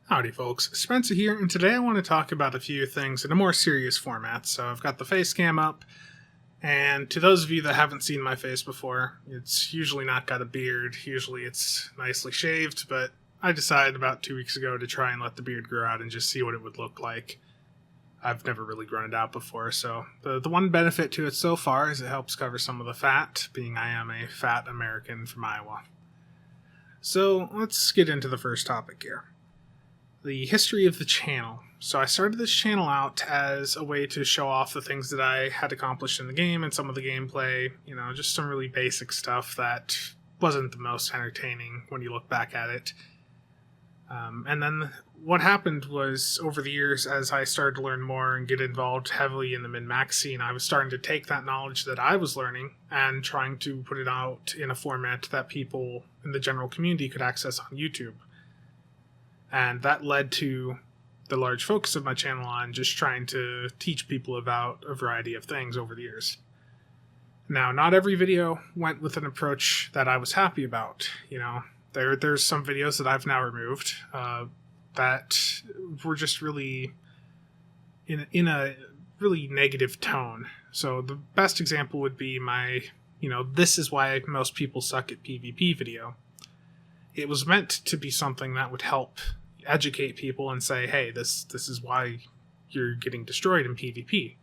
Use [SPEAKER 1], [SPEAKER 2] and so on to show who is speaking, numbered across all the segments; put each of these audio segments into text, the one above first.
[SPEAKER 1] Howdy folks, Spencer here, and today I want to talk about a few things in a more serious format. So I've got the face cam up, and to those of you that haven't seen my face before, it's usually not got a beard, usually it's nicely shaved, but I decided about 2 weeks ago to try and let the beard grow out and just see what it would look like. I've never really grown it out before, so the one benefit to it so far is it helps cover some of the fat, being I am a fat American from Iowa. So let's get into the first topic here. The history of the channel. So I started this channel out as a way to show off the things that I had accomplished in the game and some of the gameplay, just some really basic stuff that wasn't the most entertaining when you look back at it. And then what happened was, over the years, as I started to learn more and get involved heavily in the min-max scene, I was starting to take that knowledge that I was learning and trying to put it out in a format that people in the general community could access on YouTube. And that led to the large focus of my channel on just trying to teach people about a variety of things over the years. Now, not every video went with an approach that I was happy about. There's some videos that I've now removed that were just really in a really negative tone. So the best example would be my, this is why most people suck at PvP video. It was meant to be something that would help educate people and say, hey, this is why you're getting destroyed in PvP.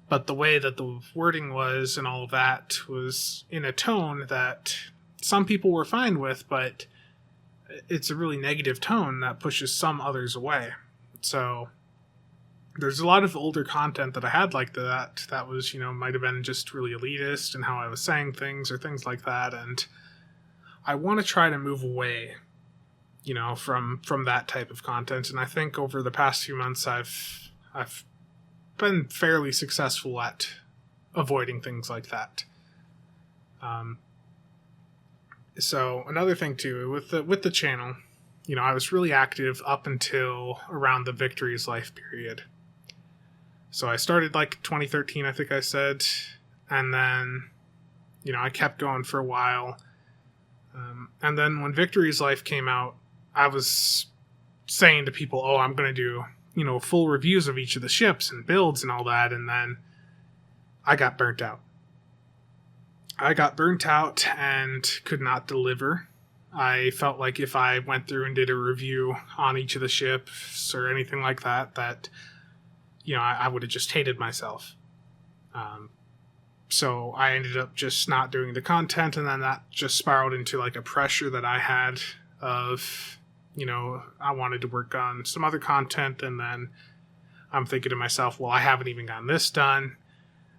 [SPEAKER 1] But the way that the wording was and all of that was in a tone that some people were fine with, but it's a really negative tone that pushes some others away. So there's a lot of older content that I had like that was, might have been just really elitist and how I was saying things or things like that. And I want to try to move away, from that type of content. And I think over the past few months, I've been fairly successful at avoiding things like that. So another thing too, with the channel, I was really active up until around the Victory's Life period. So I started like 2013, I think I said, and then, I kept going for a while. And then when Victory's Life came out, I was saying to people, I'm going to do, full reviews of each of the ships and builds and all that. And then I got burnt out. And could not deliver. I felt like if I went through and did a review on each of the ships or anything like that, I would have just hated myself. So I ended up just not doing the content, and then that just spiraled into like a pressure that I had of, I wanted to work on some other content, and then I'm thinking to myself, well, I haven't even gotten this done.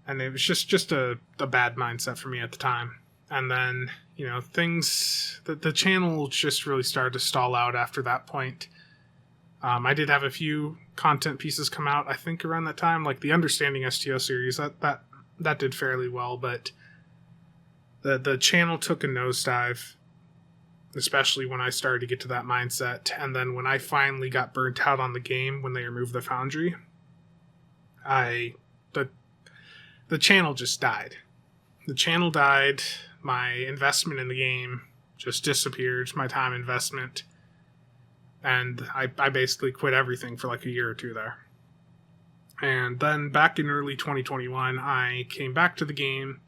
[SPEAKER 1] And it was just a bad mindset for me at the time. And then, the channel just really started to stall out after that point. I did have a few content pieces come out, I think, around that time, like the Understanding STO series, that did fairly well, but the channel took a nosedive, especially when I started to get to that mindset. And then when I finally got burnt out on the game, when they removed the Foundry, the channel just died. The channel died, my investment in the game just disappeared, my time investment, and I basically quit everything for like a year or two there. And then back in early 2021, I came back to the game.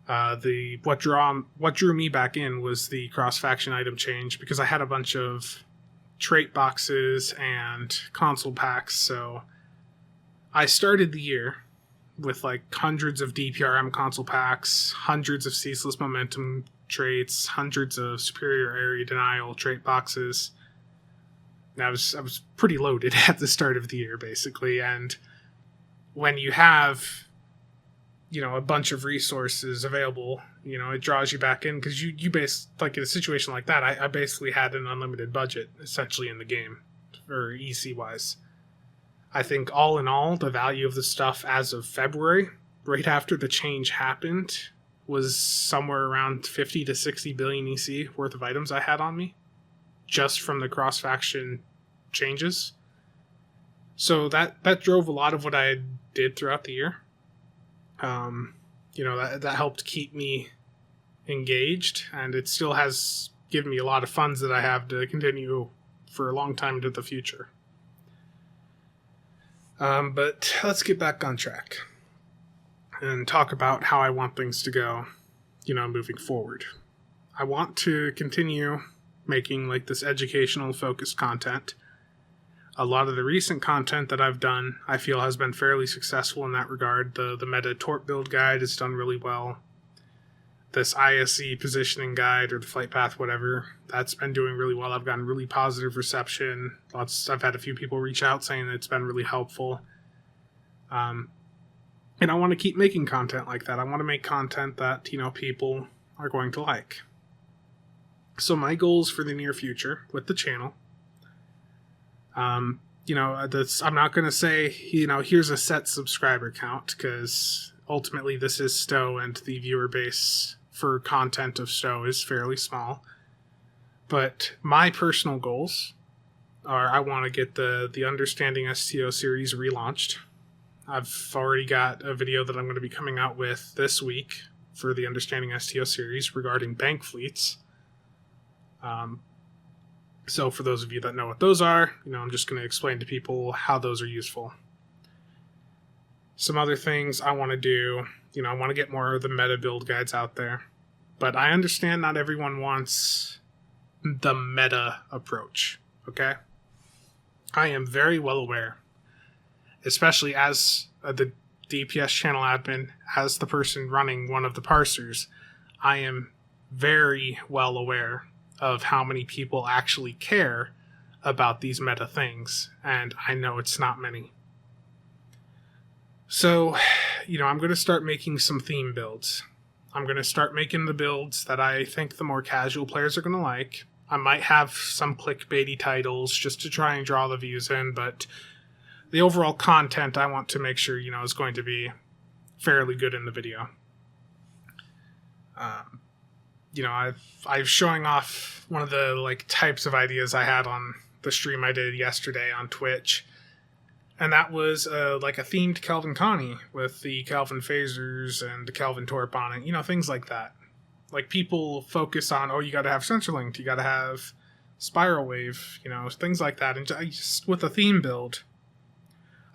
[SPEAKER 1] What drew me back in was the cross-faction item change, because I had a bunch of trait boxes and console packs, so I started the year with like hundreds of DPRM console packs, hundreds of ceaseless momentum traits, hundreds of superior area denial trait boxes. And I was pretty loaded at the start of the year, basically. And when you have, a bunch of resources available, it draws you back in, because you like in a situation like that, I basically had an unlimited budget essentially in the game, or EC wise. I think all in all, the value of the stuff as of February, right after the change happened, was somewhere around 50 to 60 billion EC worth of items I had on me, just from the cross-faction changes. So that drove a lot of what I did throughout the year. That helped keep me engaged, and it still has given me a lot of funds that I have to continue for a long time into the future. But let's get back on track and talk about how I want things to go, moving forward. I want to continue making like this educational focused content. A lot of the recent content that I've done, I feel, has been fairly successful in that regard. The meta torp build guide has done really well. This ISE positioning guide, or the flight path, whatever, that's been doing really well. I've gotten really positive reception. I've had a few people reach out saying that it's been really helpful. And I want to keep making content like that. I want to make content that, people are going to like. So my goals for the near future with the channel, I'm not going to say, here's a set subscriber count, because ultimately this is Stowe and the viewer base for content of Stowe is fairly small. But my personal goals are, I want to get the Understanding STO series relaunched. I've already got a video that I'm going to be coming out with this week for the Understanding STO series regarding bank fleets. So for those of you that know what those are, I'm just going to explain to people how those are useful. Some other things I want to do, I want to get more of the meta build guides out there. But I understand not everyone wants the meta approach, okay? I am very well aware, especially as the DPS channel admin, as the person running one of the parsers, I am very well aware of how many people actually care about these meta things, and I know it's not many. So, I'm going to start making some theme builds. I'm going to start making the builds that I think the more casual players are going to like. I might have some clickbaity titles just to try and draw the views in, but the overall content I want to make sure, is going to be fairly good in the video. I'm showing off one of the types of ideas I had on the stream I did yesterday on Twitch. And that was a themed Calvin Connie with the Calvin phasers and the Calvin Torp on it. Things like that. People focus on, you got to have Centralinked, you got to have Spiral Wave, things like that. And just with a theme build,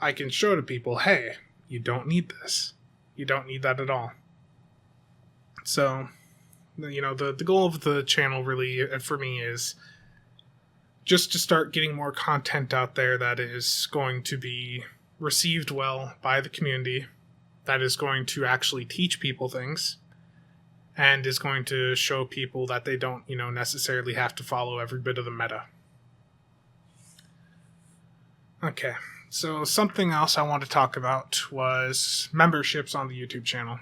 [SPEAKER 1] I can show to people, hey, you don't need this. You don't need that at all. So, the goal of the channel really, for me, is just to start getting more content out there that is going to be received well by the community, that is going to actually teach people things, and is going to show people that they don't, necessarily have to follow every bit of the meta. Okay, so something else I want to talk about was memberships on the YouTube channel.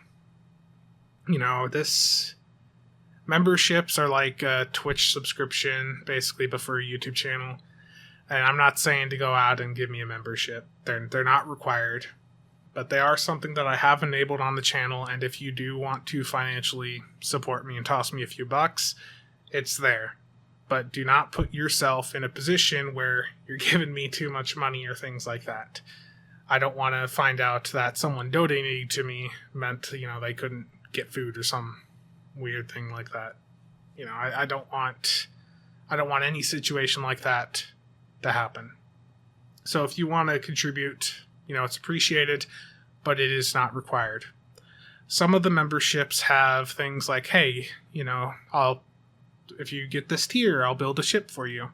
[SPEAKER 1] Memberships are like a Twitch subscription, basically, but for a YouTube channel. And I'm not saying to go out and give me a membership. They're not required. But they are something that I have enabled on the channel, and if you do want to financially support me and toss me a few bucks, it's there. But do not put yourself in a position where you're giving me too much money or things like that. I don't want to find out that someone donating to me meant, they couldn't get food or some weird thing like that. I don't want any situation like that to happen. So if you want to contribute, it's appreciated, but it is not required. Some of the memberships have things like, hey, if you get this tier, I'll build a ship for you.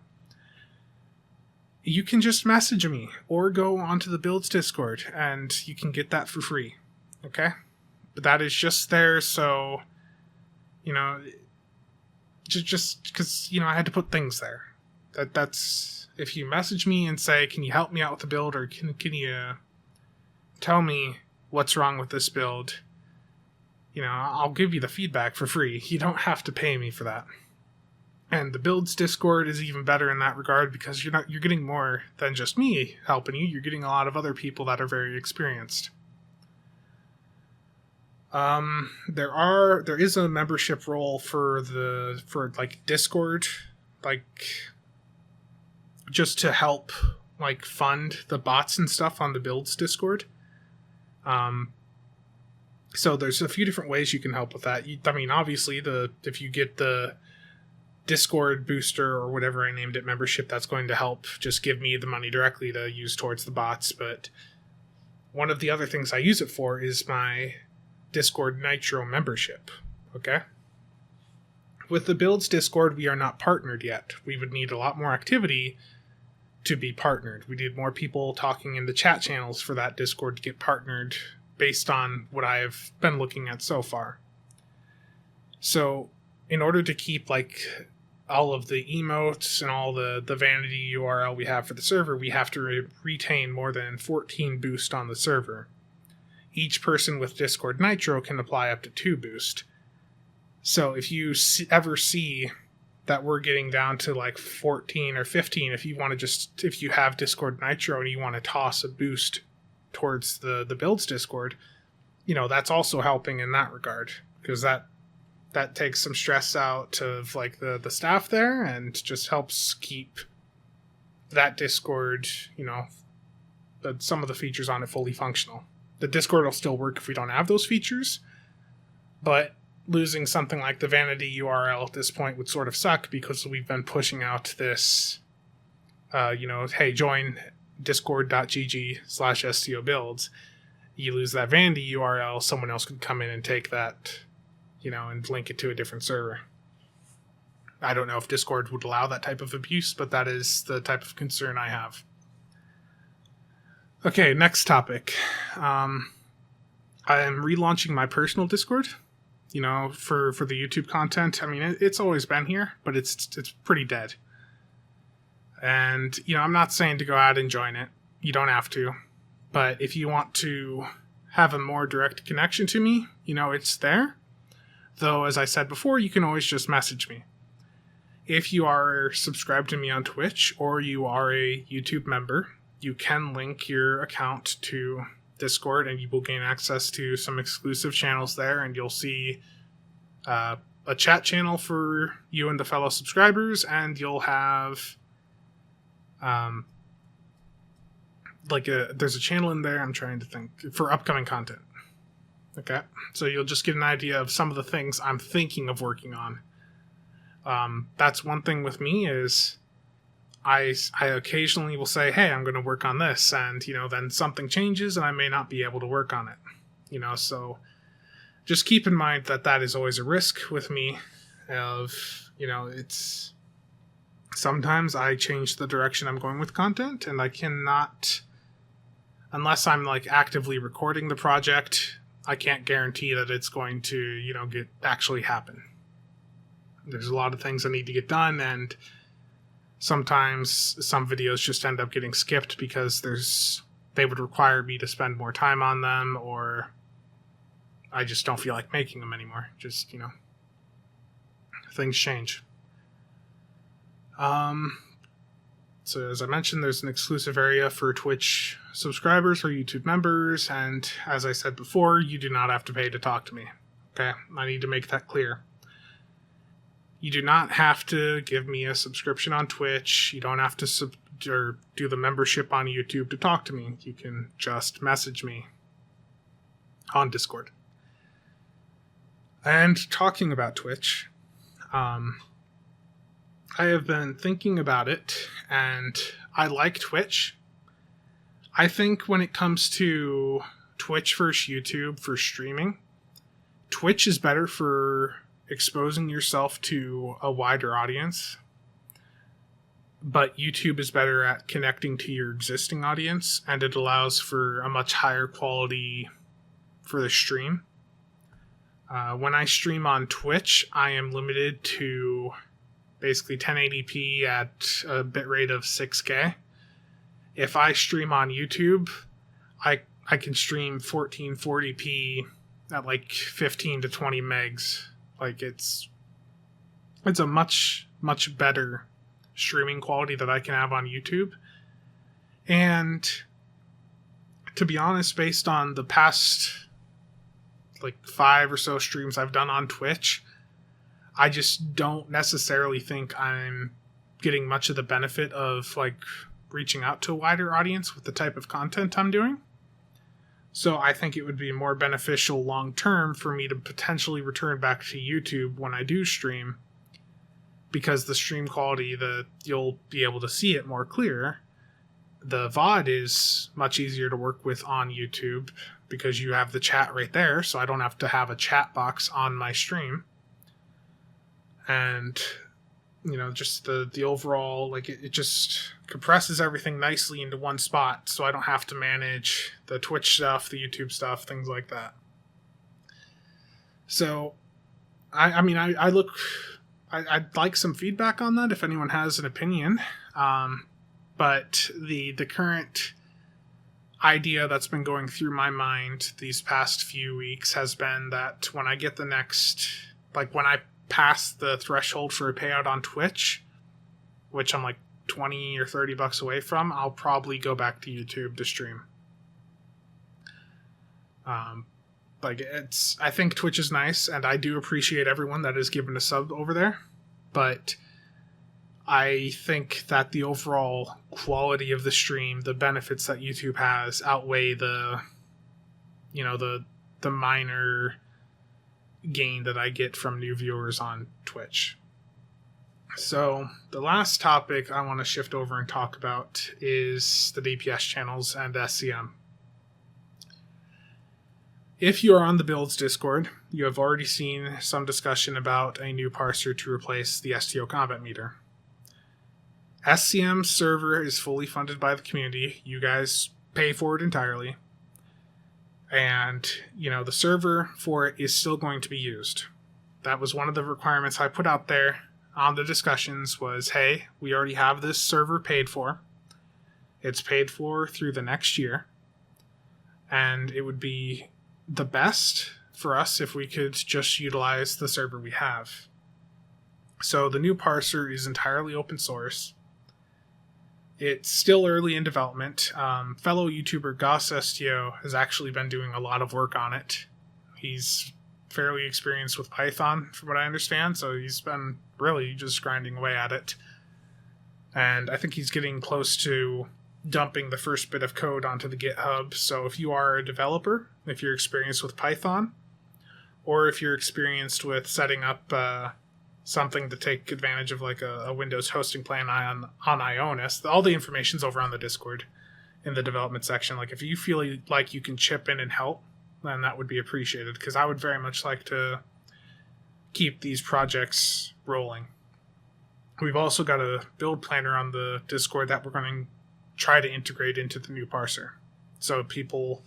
[SPEAKER 1] You can just message me or go onto the Builds Discord and you can get that for free. Okay? But that is just there so, just because, I had to put things there. That's, if you message me and say, can you help me out with the build, or can you tell me what's wrong with this build, I'll give you the feedback for free. You don't have to pay me for that. And the Builds Discord is even better in that regard because you're getting more than just me helping you. You're getting a lot of other people that are very experienced. There is a membership role for Discord, just to help fund the bots and stuff on the Builds Discord. So there's a few different ways you can help with that. Obviously if you get the Discord booster or whatever I named it membership that's going to help just give me the money directly to use towards the bots. But one of the other things I use it for is my Discord Nitro membership. Okay? With the Builds Discord, we are not partnered yet. We would need a lot more activity to be partnered. We need more people talking in the chat channels for that Discord to get partnered based on what I've been looking at so far. So in order to keep like all of the emotes and all the vanity URL we have for the server, we have to retain more than 14 boost on the server. Each person with Discord Nitro can apply up to 2 boost. So if you ever see that we're getting down to like 14 or 15, if you have Discord Nitro and you want to toss a boost towards the Builds Discord, that's also helping in that regard, because that takes some stress out of like the staff there and just helps keep that Discord, some of the features on it fully functional. The Discord will still work if we don't have those features, but losing something like the vanity URL at this point would sort of suck, because we've been pushing out this, hey, join discord.gg/STObuilds. You lose that vanity URL, someone else could come in and take that, and link it to a different server. I don't know if Discord would allow that type of abuse, but that is the type of concern I have. Okay, next topic. I am relaunching my personal Discord, for the YouTube content. I mean, it's always been here, but it's pretty dead. And, I'm not saying to go out and join it. You don't have to. But if you want to have a more direct connection to me, it's there. Though, as I said before, you can always just message me. If you are subscribed to me on Twitch or you are a YouTube member, you can link your account to Discord and you will gain access to some exclusive channels there, and you'll see a chat channel for you and the fellow subscribers, and you'll have there's a channel in there, I'm trying to think, for upcoming content. Okay, so you'll just get an idea of some of the things I'm thinking of working on. That's one thing with me is I occasionally will say, hey, I'm going to work on this, and then something changes and I may not be able to work on it. So just keep in mind that is always a risk with me of, it's sometimes I change the direction I'm going with content, and I cannot, unless I'm like actively recording the project, I can't guarantee that it's going to, actually happen. There's a lot of things I need to get done, and sometimes some videos just end up getting skipped because they would require me to spend more time on them, or I just don't feel like making them anymore. Just, things change. So as I mentioned, there's an exclusive area for Twitch subscribers or YouTube members, and as I said before, you do not have to pay to talk to me. Okay? I need to make that clear. You do not have to give me a subscription on Twitch. You don't have to or do the membership on YouTube to talk to me. You can just message me on Discord. And talking about Twitch, I have been thinking about it, and I like Twitch. I think when it comes to Twitch versus YouTube for streaming, Twitch is better for exposing yourself to a wider audience, but YouTube is better at connecting to your existing audience, and it allows for a much higher quality for the stream. When I stream on Twitch, I am limited to basically 1080p at a bitrate of 6K. If I stream on YouTube, I can stream 1440p at like 15 to 20 megs. Like it's a much better streaming quality that I can have on YouTube. And to be honest, based on the past like 5 or so streams I've done on Twitch, I just don't necessarily think I'm getting much of the benefit of like reaching out to a wider audience with the type of content I'm doing. So I think it would be more beneficial long term for me to potentially return back to YouTube when I do stream because the stream quality, you'll be able to see it more clear. The VOD is much easier to work with on YouTube because you have the chat right there, so I don't have to have a chat box on my stream. And, just the overall, it just compresses everything nicely into one spot, so I don't have to manage the Twitch stuff, the YouTube stuff, things like that. So, I'd like some feedback on that if anyone has an opinion. But the current idea that's been going through my mind these past few weeks has been that when I get when I pass the threshold for a payout on Twitch, which I'm like $20 or $30 away from, I'll probably go back to YouTube to stream. I think Twitch is nice, and I do appreciate everyone that has given a sub over there, but I think that the overall quality of the stream, the benefits that YouTube has, outweigh the minor gain that I get from new viewers on Twitch. So the last topic I want to shift over and talk about is the DPS channels and SCM. If you are on the Builds Discord, you have already seen some discussion about a new parser to replace the STO combat meter. SCM server is fully funded by the community. You guys pay for it entirely. And, the server for it is still going to be used. That was one of the requirements I put out there on the discussions was, hey, we already have this server paid for. It's paid for through the next year. And it would be the best for us if we could just utilize the server we have. So the new parser is entirely open source. It's still early in development. Fellow YouTuber Goss STO has actually been doing a lot of work on it. He's fairly experienced with Python, from what I understand, so he's been really just grinding away at it. And I think he's getting close to dumping the first bit of code onto the GitHub. So if you are a developer, if you're experienced with Python, or if you're experienced with setting up something to take advantage of a Windows hosting plan on Ionis, all the information's over on the Discord in the development section. If you feel like you can chip in and help, then that would be appreciated, because I would very much like to keep these projects rolling. We've also got a build planner on the Discord that we're going to try to integrate into the new parser, so people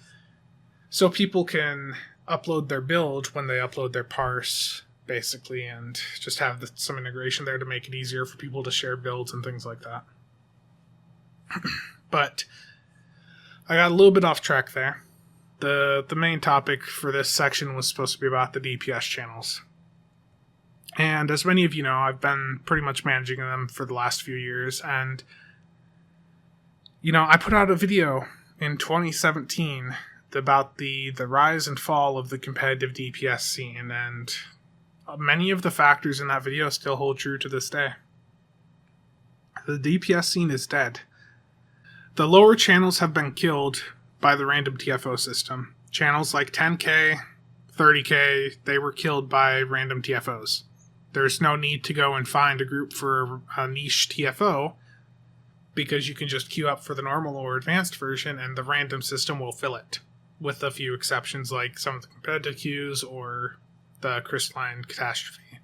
[SPEAKER 1] can upload their build when they upload their parse, basically, and just have some integration there to make it easier for people to share builds and things like that. But I got a little bit off track there. The main topic for this section was supposed to be about the DPS channels. And as many of you know, I've been pretty much managing them for the last few years, and I put out a video in 2017 about the rise and fall of the competitive DPS scene, and many of the factors in that video still hold true to this day. The DPS scene is dead. The lower channels have been killed by the random TFO system. Channels like 10K, 30K, they were killed by random TFOs. There's no need to go and find a group for a niche TFO, because you can just queue up for the normal or advanced version and the random system will fill it, with a few exceptions like some of the competitive queues or the crystalline catastrophe.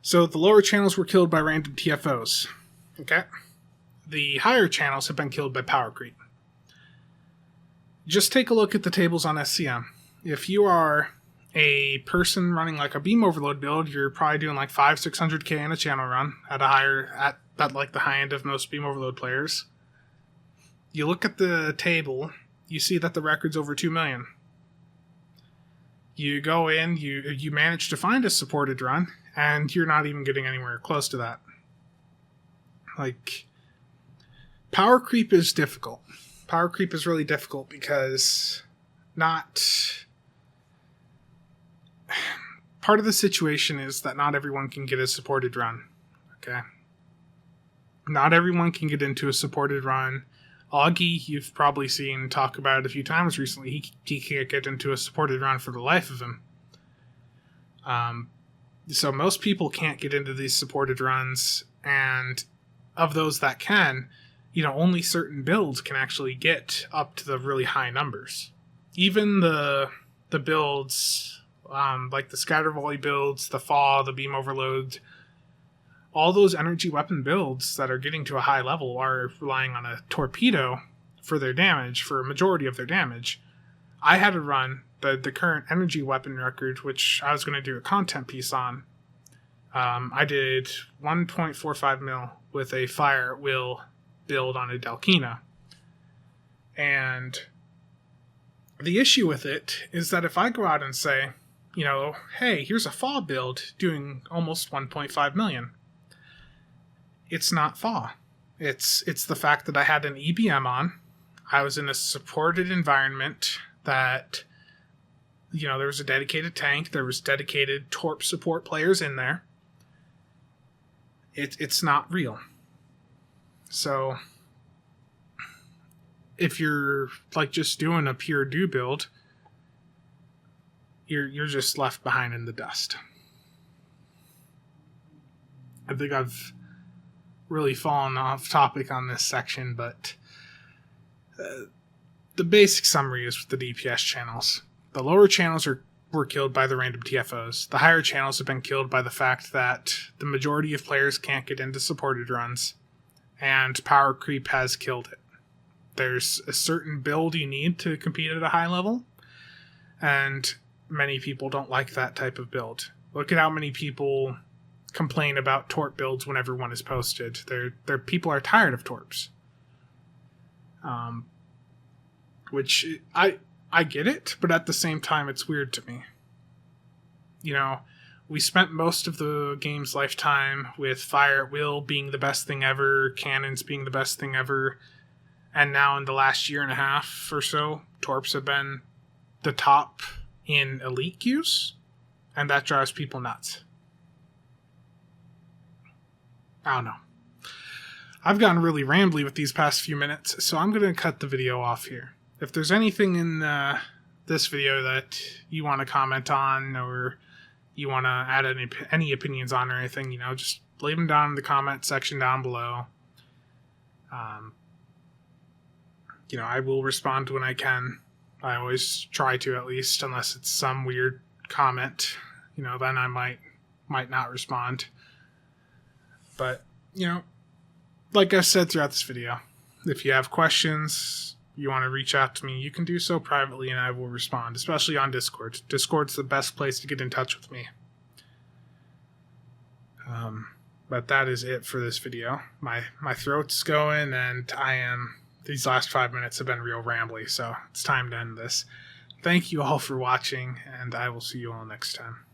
[SPEAKER 1] So the lower channels were killed by random TFOs. Okay? The higher channels have been killed by power creep. Just take a look at the tables on SCM. If you are a person running a beam overload build, you're probably doing 500-600k in a channel run at the high end of most beam overload players. You look at the table, you see that the record's over 2 million. You go in, you manage to find a supported run, and you're not even getting anywhere close to that. Power creep is difficult. Power creep is really difficult because part of the situation is that not everyone can get a supported run. Okay? Not everyone can get into a supported run. Augie, you've probably seen talk about it a few times recently. He can't get into a supported run for the life of him. So most people can't get into these supported runs, and of those that can, only certain builds can actually get up to the really high numbers. Even the builds, like the scatter volley builds, the Faw, the beam overload, all those energy weapon builds that are getting to a high level are relying on a torpedo for their damage, for a majority of their damage. I had to run the current energy weapon record, which I was going to do a content piece on. I did 1.45 mil with a fire at will build on a Dalkina. And the issue with it is that if I go out and say, hey, here's a Faw build doing almost 1.5 million, it's not Faw. It's the fact that I had an EBM on. I was in a supported environment that, there was a dedicated tank. There was dedicated Torp support players in there. It's not real. So if you're just doing a pure do build, you're just left behind in the dust. I think I've really fallen off topic on this section, but the basic summary is with the DPS channels. The lower channels were killed by the random TFOs. The higher channels have been killed by the fact that the majority of players can't get into supported runs, and power creep has killed it. There's a certain build you need to compete at a high level, and many people don't like that type of build. Look at how many people complain about Torp builds whenever one is posted. People are tired of Torps. Which I get it, but at the same time it's weird to me. We spent most of the game's lifetime with fire at will being the best thing ever, cannons being the best thing ever, and now in the last year and a half or so, Torps have been the top in elite queues, and that drives people nuts. I don't know. I've gotten really rambly with these past few minutes, so I'm going to cut the video off here. If there's anything in this video that you want to comment on, or you want to add any opinions on or anything, just leave them down in the comment section down below. I will respond when I can. I always try to, at least, unless it's some weird comment. Then I might not respond. But, like I've said throughout this video, if you have questions, you want to reach out to me, you can do so privately and I will respond, especially on Discord. Discord's the best place to get in touch with me. But that is it for this video. My throat's going, and these last 5 minutes have been real rambly, so it's time to end this. Thank you all for watching, and I will see you all next time.